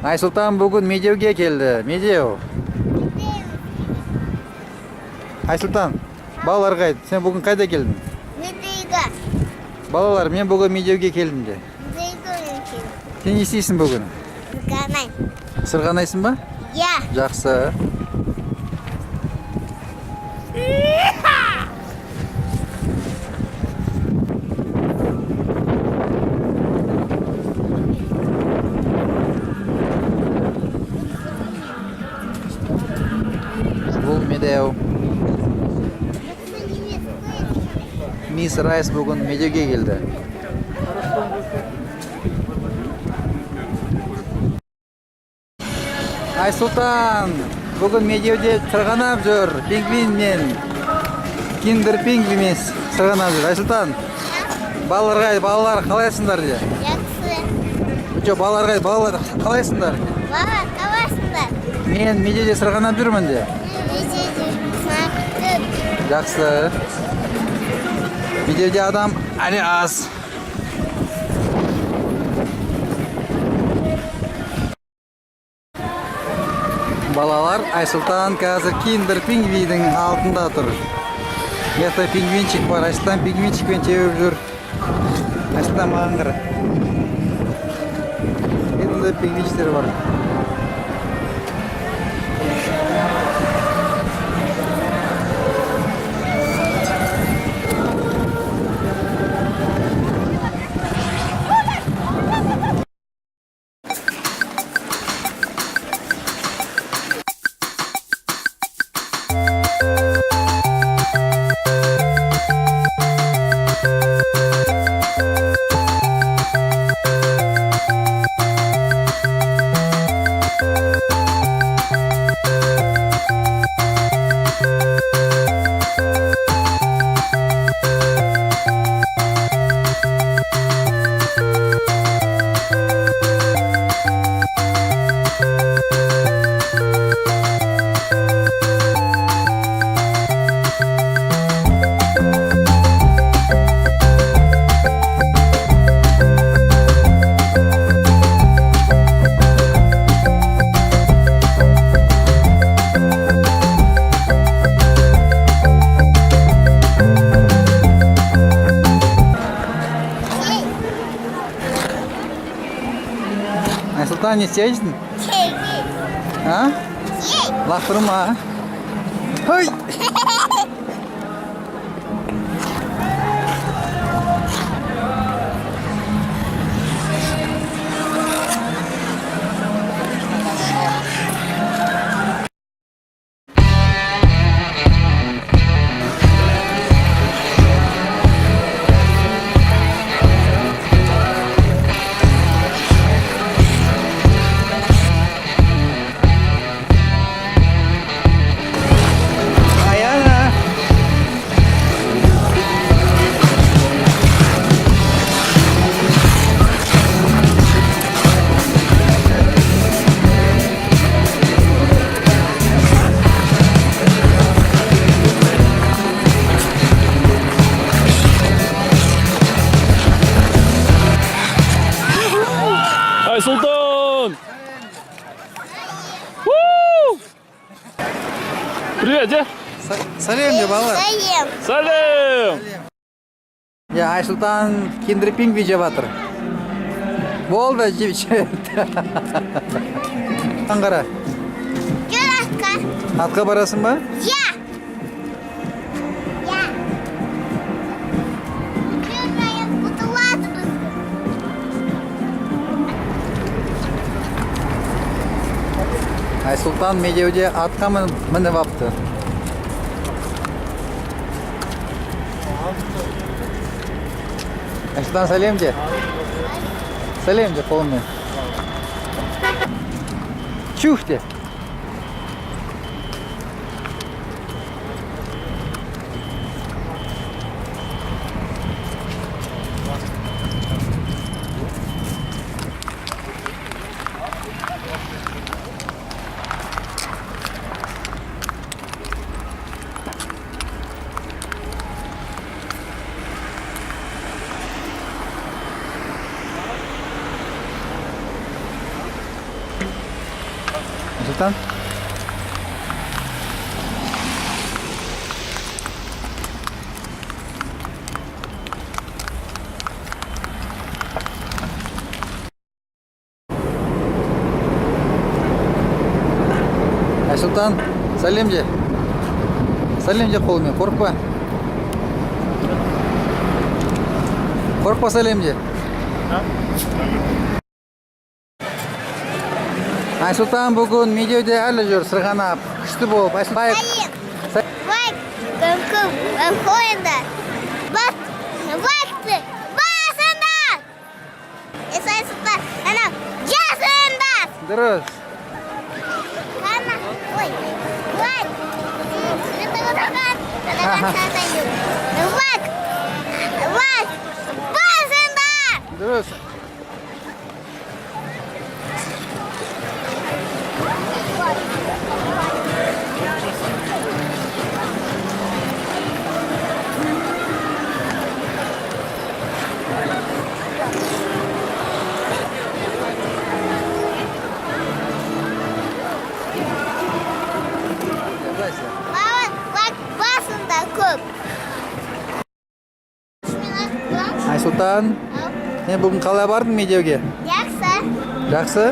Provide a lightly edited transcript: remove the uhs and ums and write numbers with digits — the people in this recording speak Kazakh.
Айсултан бүгін медеуге келді. Медеу. Айсултан, балалар қайда? Сен бүгін қайда келдің? Медеуге. Балалар, мен бүгін медеуге келдім де. Медеуге келдім. Сен не істейсің бүгін? Сырғанаймын. Сырғанайсың ба? Я. Жақсы. Бұл Медеу. Мисс Райс бүгін Медеуге келді. Айсултан, бүгін Медеуде сырғанап жүр. Пингвинмен. Киндер пингвинмен сырғанап жүр. Айсултан, балалар қалайсыңдар де? Жақсы. Жоқ, балалар қалайсыңдар? Бала, қалайсыңдар? Мен Медеуде сырғанап жүрмін де. Медеуде сырғанап. Жақсы. Медеуде адам әлі аз. Балалар, Айсултан қазір киндер пингвиннің алдында тұр. Мекта пингвинчик бар, Айсултан пингвинчикпен теуіп жүр. Айсултан маған қара. Енді пингвинчтер бар. Айсултан, не істейсің? А? Лақтырма. Хой! Айсултан! У! Привет, де? Сәлем де, балалар. Сәлем! Я Айсултан киндер пингвин жеп жатыр. Болды, жеп жіберді. Қара. Жүр атқа. Атқа барасың ба? Я. Я. Жүрмейін, ұтылады біз. Айсултан Медеуде атқа мініп апты. Айсултан, сәлем де. Сәлем де қолыммен. Чух де. Айсултан. Айсултан, сәлем же. Сәлем же қолымен, қорықпа. Қорықпа сәлем же. Айсултан бүгін медеуде әлі жүр, сырғанап, күшті болып. Айсултан, Бak, kım, koyunda. Bak, baktı, basında. Esasında, anam, casında. дұрыс. Kana, oy, bak. Kırıklığı Bak, bak, basında. Дұрыс. Bak, basında köp. Айсултан, мен бүгін қалай бардың медеуге? Yaksa, Жақсы?